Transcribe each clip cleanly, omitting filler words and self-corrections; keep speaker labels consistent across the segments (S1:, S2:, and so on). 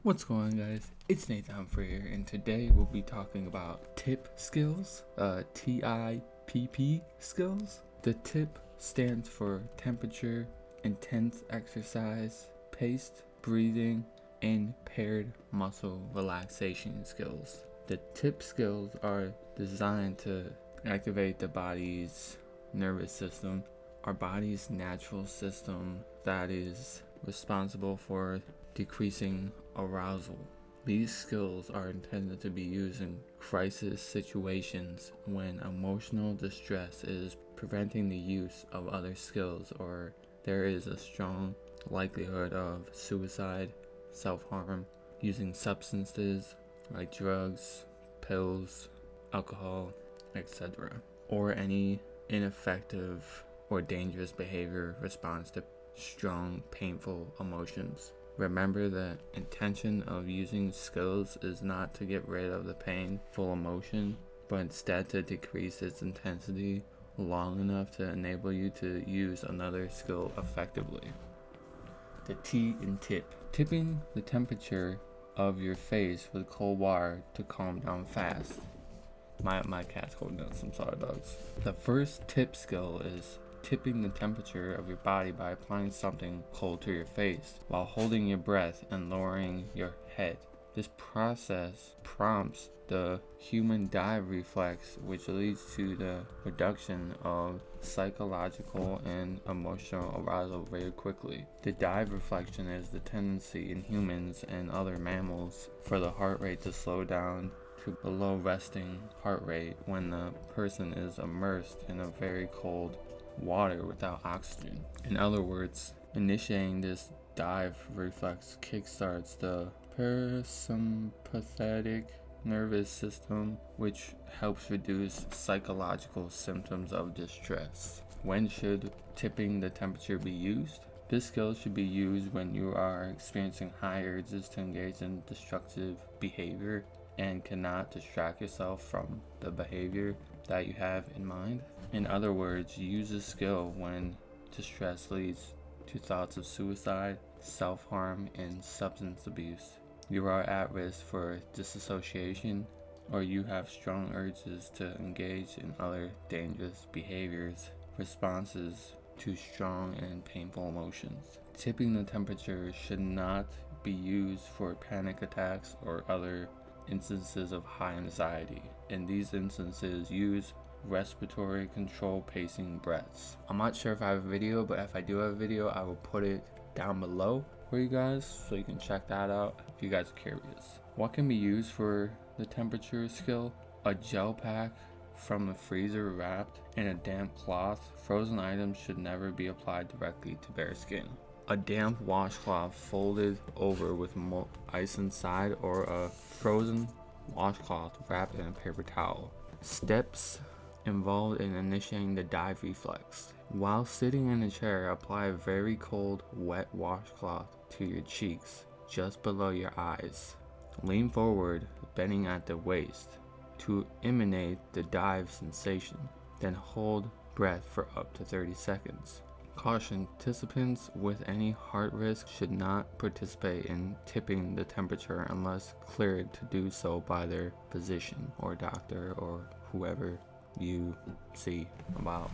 S1: What's going on, guys? It's Nathan Humphrey here, and today we'll be talking about TIPP skills, TIPP skills. The TIPP stands for temperature, intense exercise, paced breathing, and paired muscle relaxation skills. The TIPP skills are designed to activate the body's nervous system, our body's natural system that is responsible for decreasing arousal. These skills are intended to be used in crisis situations when emotional distress is preventing the use of other skills, or there is a strong likelihood of suicide, self-harm, using substances like drugs, pills, alcohol, etc., or any ineffective or dangerous behavior response to strong, painful emotions. Remember, the intention of using skills is not to get rid of the painful emotion, but instead to decrease its intensity long enough to enable you to use another skill effectively. The T in TIPP. Tipping the temperature of your face with cold water to calm down fast. My cat's going nuts, I'm sorry, dogs. The first TIPP skill is tipping the temperature of your body by applying something cold to your face while holding your breath and lowering your head. This process prompts the human dive reflex, which leads to the reduction of psychological and emotional arousal very quickly. The dive reflection is the tendency in humans and other mammals for the heart rate to slow down to below resting heart rate when the person is immersed in a very cold water without oxygen. In other words, initiating this dive reflex kickstarts the parasympathetic nervous system, which helps reduce psychological symptoms of distress. When should tipping the temperature be used? This skill should be used when you are experiencing high urges to engage in destructive behavior and cannot distract yourself from the behavior that you have in mind. In other words, use this skill when distress leads to thoughts of suicide, self-harm, and substance abuse. You are at risk for disassociation, or you have strong urges to engage in other dangerous behaviors, responses to strong and painful emotions. Tipping the temperature should not be used for panic attacks or other instances of high anxiety. In these instances, use respiratory control pacing breaths. I'm not sure if I have a video, but if I do have a video, I will put it down below for you guys so you can check that out if you guys are curious. What can be used for the temperature skill? A gel pack from the freezer wrapped in a damp cloth. Frozen items should never be applied directly to bare skin. A damp washcloth folded over with ice inside, or a frozen washcloth wrapped in a paper towel. Steps involved in initiating the dive reflex. While sitting in a chair, apply a very cold, wet washcloth to your cheeks, just below your eyes. Lean forward, bending at the waist, to emanate the dive sensation. Then hold breath for up to 30 seconds. Caution: participants with any heart risk should not participate in tipping the temperature unless cleared to do so by their physician or doctor or whoever you see about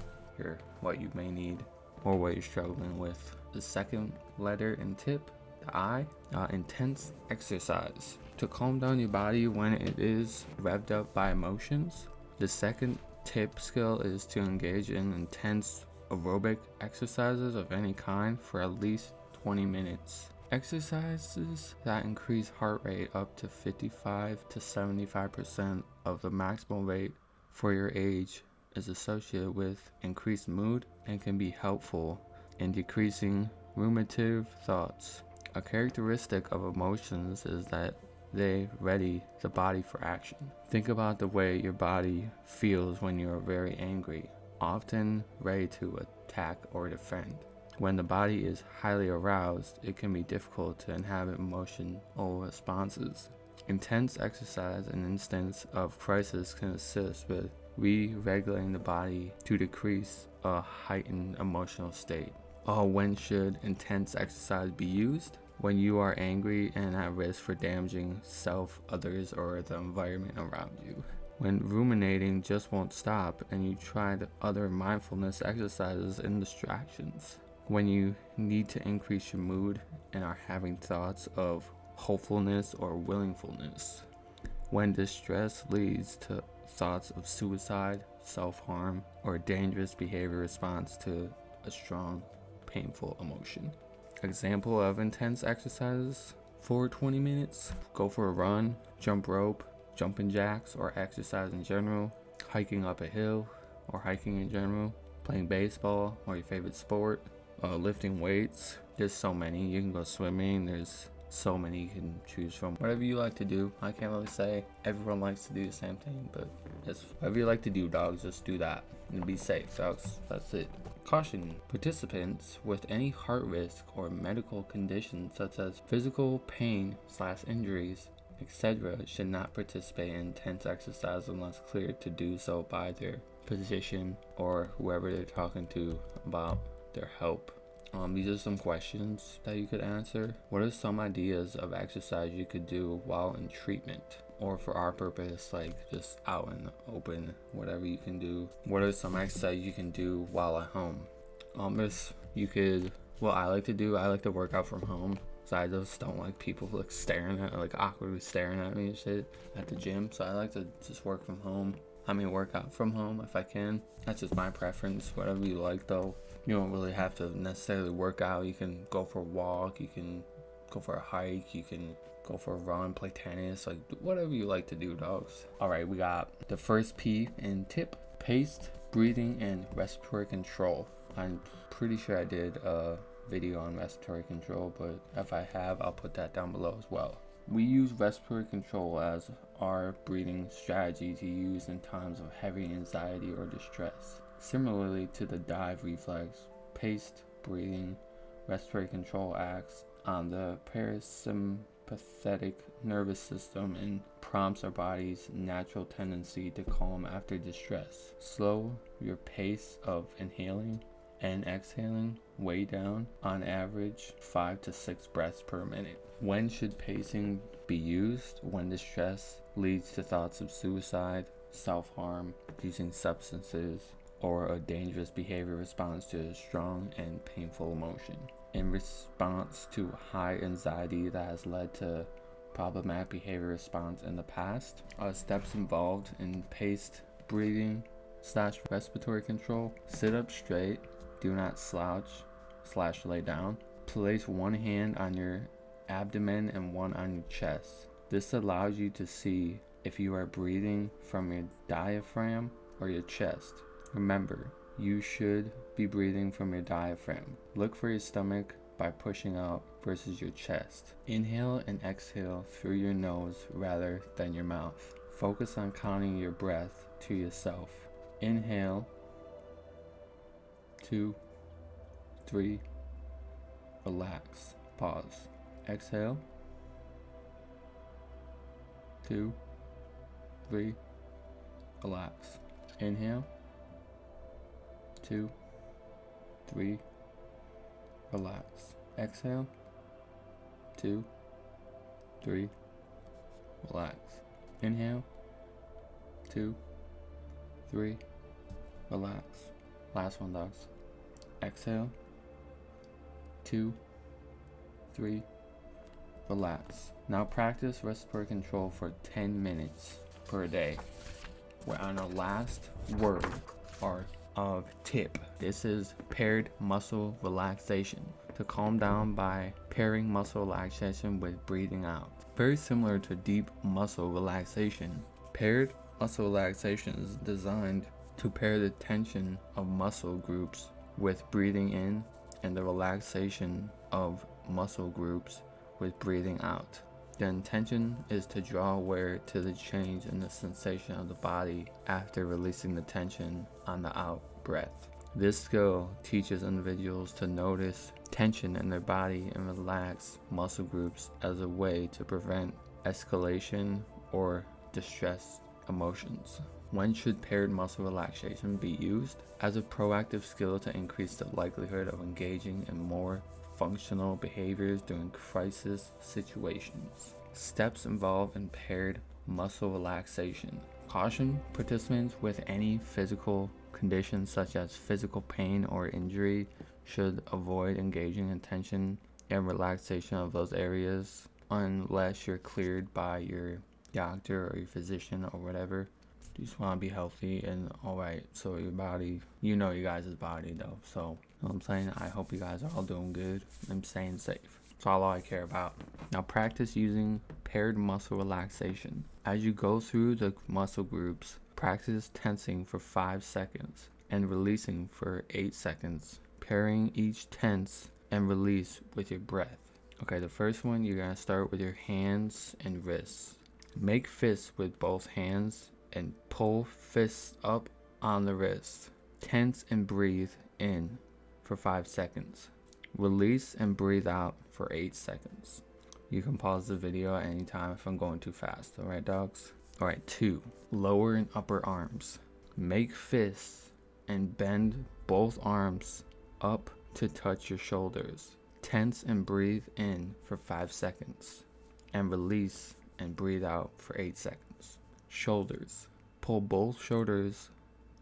S1: what you may need or what you're struggling with. The second letter in TIPP, the I, intense exercise. To calm down your body when it is revved up by emotions. The second TIPP skill is to engage in intense aerobic exercises of any kind for at least 20 minutes. Exercises that increase heart rate up to 55 to 75% of the maximum rate for your age is associated with increased mood and can be helpful in decreasing ruminative thoughts. A characteristic of emotions is that they ready the body for action. Think about the way your body feels when you're very angry, often ready to attack or defend. When the body is highly aroused, it can be difficult to inhabit emotional responses. Intense exercise in instance of crisis can assist with re-regulating the body to decrease a heightened emotional state. When should intense exercise be used? when you are angry and at risk for damaging self, others, or the environment around you. When ruminating just won't stop and you tried other mindfulness exercises and distractions. When you need to increase your mood and are having thoughts of hopefulness or willingfulness. When distress leads to thoughts of suicide, self-harm, or dangerous behavior response to a strong, painful emotion. Example of intense exercises: for 20 minutes, go for a run, jump rope, jumping jacks, or exercise in general, hiking up a hill, or hiking in general, playing baseball, or your favorite sport, lifting weights. There's so many. You can go swimming. There's so many you can choose from. Whatever you like to do. I can't really say everyone likes to do the same thing, but just whatever you like to do, dogs, just do that and be safe, dogs. That's it. Caution: participants with any heart risk or medical conditions such as physical pain/injuries, etc. should not participate in intense exercise unless cleared to do so by their physician or whoever they're talking to about their help. These are some questions that you could answer. What are some ideas of exercise you could do while in treatment? Or for our purpose, like just out in the open, whatever you can do. What are some exercises you can do while at home? What I like to do, I like to work out from home. So I just don't like people awkwardly staring at me and shit at the gym. So I like to just work out from home if I can. That's just my preference. Whatever you like though. You don't really have to necessarily work out. You can go for a walk, you can go for a hike, you can go for a run, play tennis, like whatever you like to do, dogs. Alright, we got the first P in TIPP: paced breathing and respiratory control. I'm pretty sure I did a video on respiratory control, but if I have, I'll put that down below as well. We use respiratory control as our breathing strategy to use in times of heavy anxiety or distress. Similarly to the dive reflex, paced breathing, respiratory control acts on the parasympathetic nervous system and prompts our body's natural tendency to calm after distress. Slow your pace of inhaling and exhaling way down, on average 5 to 6 breaths per minute. When should pacing be used? When distress leads to thoughts of suicide, self-harm, using substances, or a dangerous behavior response to a strong and painful emotion. In response to high anxiety that has led to problematic behavior response in the past. Steps involved in paced breathing / respiratory control: sit up straight, do not slouch / lay down. Place one hand on your abdomen and one on your chest. This allows you to see if you are breathing from your diaphragm or your chest. Remember, you should be breathing from your diaphragm. Look for your stomach by pushing out versus your chest. Inhale and exhale through your nose rather than your mouth. Focus on counting your breath to yourself. Inhale, 2, 3, relax, pause. Exhale, 2, 3, relax. Inhale, 2, 3, relax. Exhale, 2, 3, relax. Inhale, 2, 3, relax. Last one, dogs. Exhale, 2, 3, relax. Now practice respiratory control for 10 minutes per day. We're on our last word of TIPP. This is paired muscle relaxation. To calm down by pairing muscle relaxation with breathing out. Very similar to deep muscle relaxation. Paired muscle relaxation is designed to pair the tension of muscle groups with breathing in and the relaxation of muscle groups with breathing out. The intention is to draw aware to the change in the sensation of the body after releasing the tension on the out breath. This skill teaches individuals to notice tension in their body and relax muscle groups as a way to prevent escalation or distress emotions. When should paired muscle relaxation be used? As a proactive skill to increase the likelihood of engaging in more functional behaviors during crisis situations. Steps involve impaired muscle relaxation. Caution participants with any physical conditions such as physical pain or injury should avoid engaging in tension and relaxation of those areas unless you're cleared by your doctor or your physician or whatever. You just want to be healthy and alright. So your body, you know your guys' body though. So, you know what I'm saying? I hope you guys are all doing good and staying safe. That's all I care about. Now practice using paired muscle relaxation. As you go through the muscle groups, practice tensing for 5 seconds and releasing for 8 seconds, pairing each tense and release with your breath. Okay, the first one, you're going to start with your hands and wrists. Make fists with both hands and pull fists up on the wrist. Tense and breathe in for 5 seconds. Release and breathe out for 8 seconds. You can pause the video at any time if I'm going too fast. Alright, dogs? Alright, 2. Lower and upper arms. Make fists and bend both arms up to touch your shoulders. Tense and breathe in for 5 seconds. And release and breathe out for 8 seconds. Shoulders. Pull both shoulders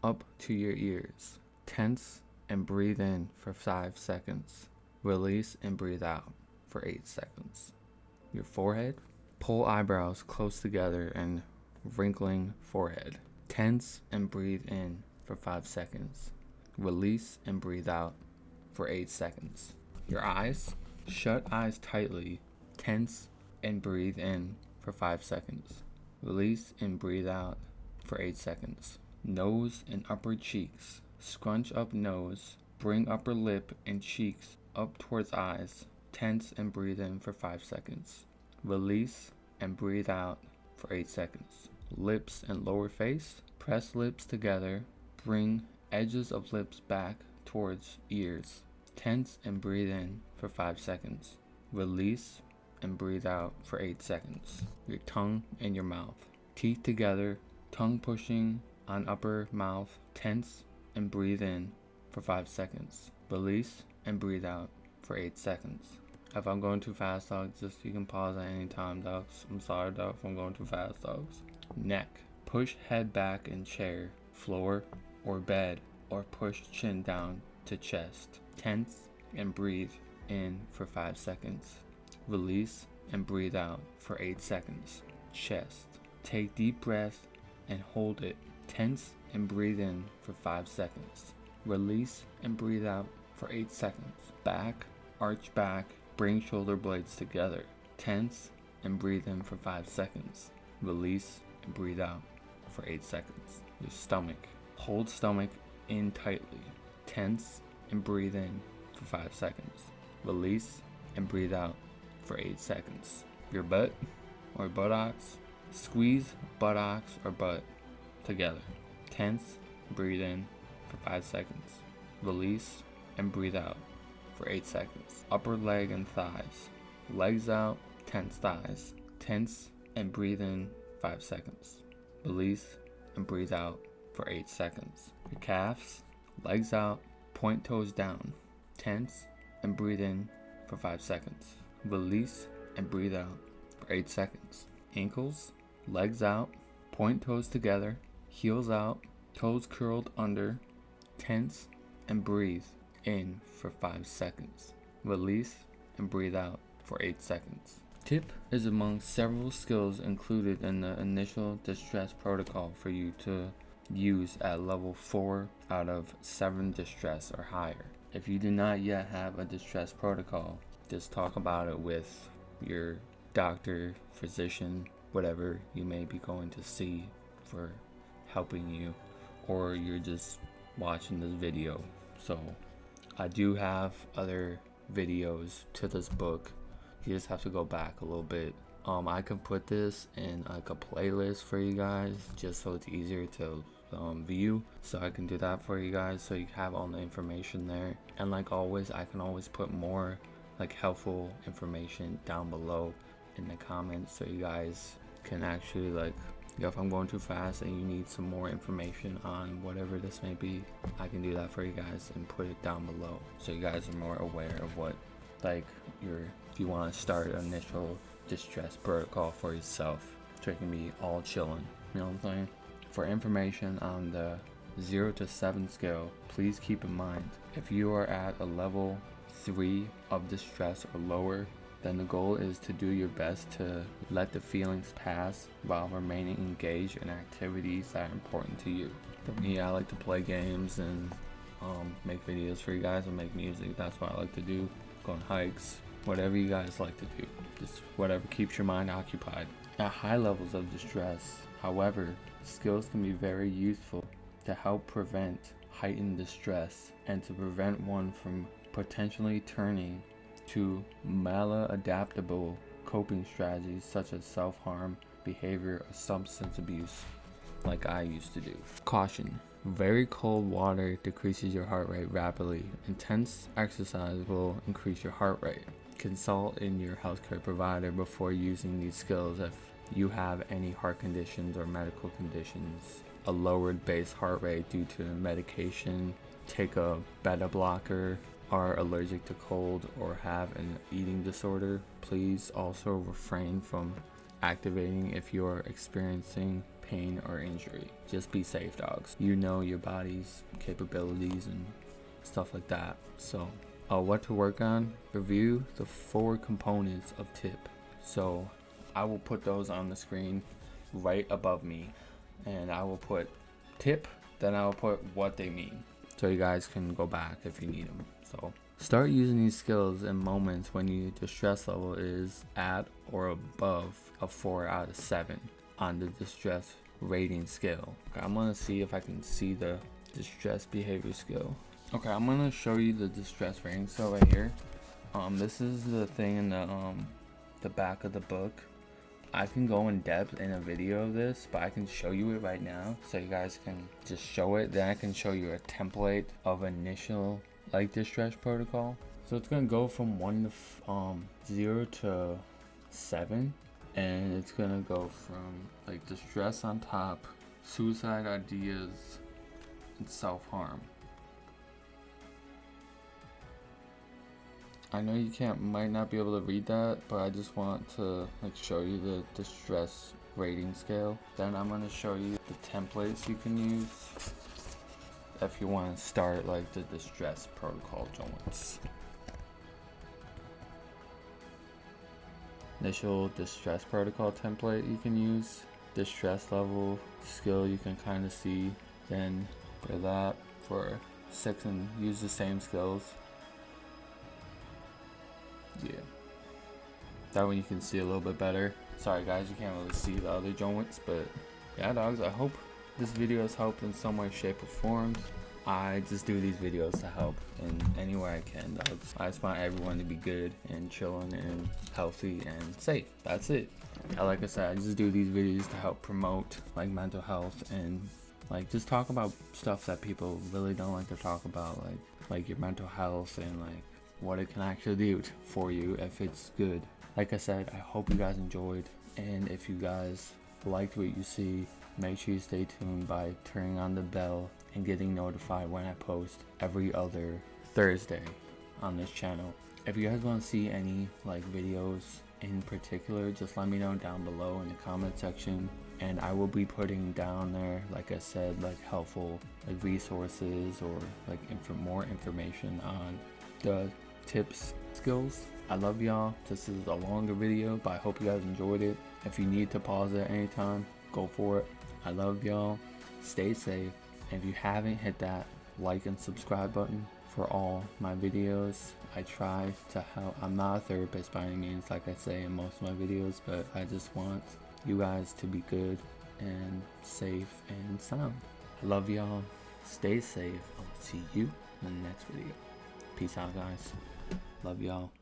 S1: up to your ears. Tense and breathe in for 5 seconds. Release and breathe out for 8 seconds. Your forehead. Pull eyebrows close together and wrinkling forehead. Tense and breathe in for 5 seconds. Release and breathe out for 8 seconds. Your eyes. Shut eyes tightly. Tense and breathe in for 5 seconds. Release and breathe out for 8 seconds. Nose and upper cheeks. Scrunch up nose. Bring upper lip and cheeks up towards eyes. Tense and breathe in for 5 seconds. Release and breathe out for 8 seconds. Lips and lower face. Press lips together. Bring edges of lips back towards ears. Tense and breathe in for 5 seconds. Release and breathe out for 8 seconds. Your tongue and your mouth. Teeth together. Tongue pushing on upper mouth. Tense and breathe in for 5 seconds. Release and breathe out for 8 seconds. If I'm going too fast, dogs, just you can pause at any time, dogs. I'm sorry, dog, if I'm going too fast, dogs. Neck. Push head back in chair, floor, or bed, or push chin down to chest. Tense and breathe in for 5 seconds. Release and breathe out for 8 seconds. Chest. Take deep breath and hold it. Tense and breathe in for 5 seconds. Release and breathe out for 8 seconds. Back, arch back, bring shoulder blades together. Tense and breathe in for 5 seconds. Release and breathe out for 8 seconds. Your stomach. Hold stomach in tightly. Tense and breathe in for 5 seconds. Release and breathe out for 8 seconds. Your butt or buttocks. Squeeze buttocks or butt together. Tense, breathe in for 5 seconds. Release and breathe out for 8 seconds. Upper leg and thighs. Legs out, tense thighs. Tense and breathe in 5 seconds. Release and breathe out for 8 seconds. Your calves, legs out, point toes down. Tense and breathe in for 5 seconds. Release and breathe out for 8 seconds. Ankles, legs out, point toes together, heels out, toes curled under. Tense and breathe in for 5 seconds. Release and breathe out for 8 seconds. TIPP is among several skills included in the initial distress protocol for you to use at level 4 out of 7 distress or higher. If you do not yet have a distress protocol, just talk about it with your doctor, physician, whatever you may be going to see for helping you, or you're just watching this video. So I do have other videos to this book. You just have to go back a little bit. I can put this in like a playlist for you guys just so it's easier to view, so I can do that for you guys so you have all the information there. And like always, I can always put more like helpful information down below in the comments so you guys can actually like, if I'm going too fast and you need some more information on whatever this may be, I can do that for you guys and put it down below so you guys are more aware of what like if you want to start an initial distress protocol for yourself, so it can be all chilling. You know what I'm saying? For information on the 0 to 7 scale, please keep in mind if you are at a level 3 of distress or lower, then the goal is to do your best to let the feelings pass while remaining engaged in activities that are important to you. For me, I like to play games and make videos for you guys and make music. That's what I like to do. Go on hikes, whatever you guys like to do. Just whatever keeps your mind occupied. At high levels of distress, however, skills can be very useful to help prevent heightened distress and to prevent one from potentially turning to maladaptable coping strategies such as self-harm behavior or substance abuse, like I used to do. Caution: very cold water decreases your heart rate rapidly. Intense exercise will increase your heart rate. Consult in your healthcare provider before using these skills if you have any heart conditions or medical conditions. A lowered base heart rate due to medication, take a beta blocker, are allergic to cold, or have an eating disorder. Please also refrain from activating if you are experiencing pain or injury. Just be safe, dogs. You know your body's capabilities and stuff like that. So, what to work on? Review the 4 components of TIPP. So, I will put those on the screen right above me, and I will put TIPP, then I will put what they mean, so you guys can go back if you need them. So start using these skills in moments when your distress level is at or above a 4 out of 7 on the distress rating scale. Okay, I'm gonna see if I can see the distress behavior skill. Okay, I'm gonna show you the distress rating scale right here. This is the thing in the back of the book. I can go in depth in a video of this, but I can show you it right now so you guys can just show it. Then I can show you a template of initial like distress protocol. So it's gonna go from 0 to 7, and it's gonna go from like distress on top, suicide ideas, and self-harm. I know you might not be able to read that, but I just want to like show you the distress rating scale. Then I'm gonna show you the templates you can use if you want to start like the distress protocol joints. Initial distress protocol template you can use. Distress level skill you can kind of see. Then for that, for 6, and use the same skills. Yeah, that one you can see a little bit better. Sorry guys, you can't really see the other joints, but yeah, dogs, I hope this video has helped in some way, shape, or form. I just do these videos to help in any way I can, dogs. I just want everyone to be good and chilling and healthy and safe. That's it. Like I said, I just do these videos to help promote like mental health and like just talk about stuff that people really don't like to talk about, like your mental health and like what it can actually do for you if it's good. Like I said, I hope you guys enjoyed, and if you guys liked what you see, make sure you stay tuned by turning on the bell and getting notified when I post every other Thursday on this channel. If you guys want to see any like videos in particular, just let me know down below in the comment section, and I will be putting down there, like I said, like helpful like resources or like more information on the TIPP skills. I love y'all. This is a longer video, but I hope you guys enjoyed it. If you need to pause it anytime, go for it. I love y'all. Stay safe. And if you haven't, hit that like and subscribe button for all my videos. I try to help. I'm not a therapist by any means, like I say in most of my videos, but I just want you guys to be good and safe and sound. I love y'all. Stay safe. I'll see you in the next video. Peace out, guys. Love y'all.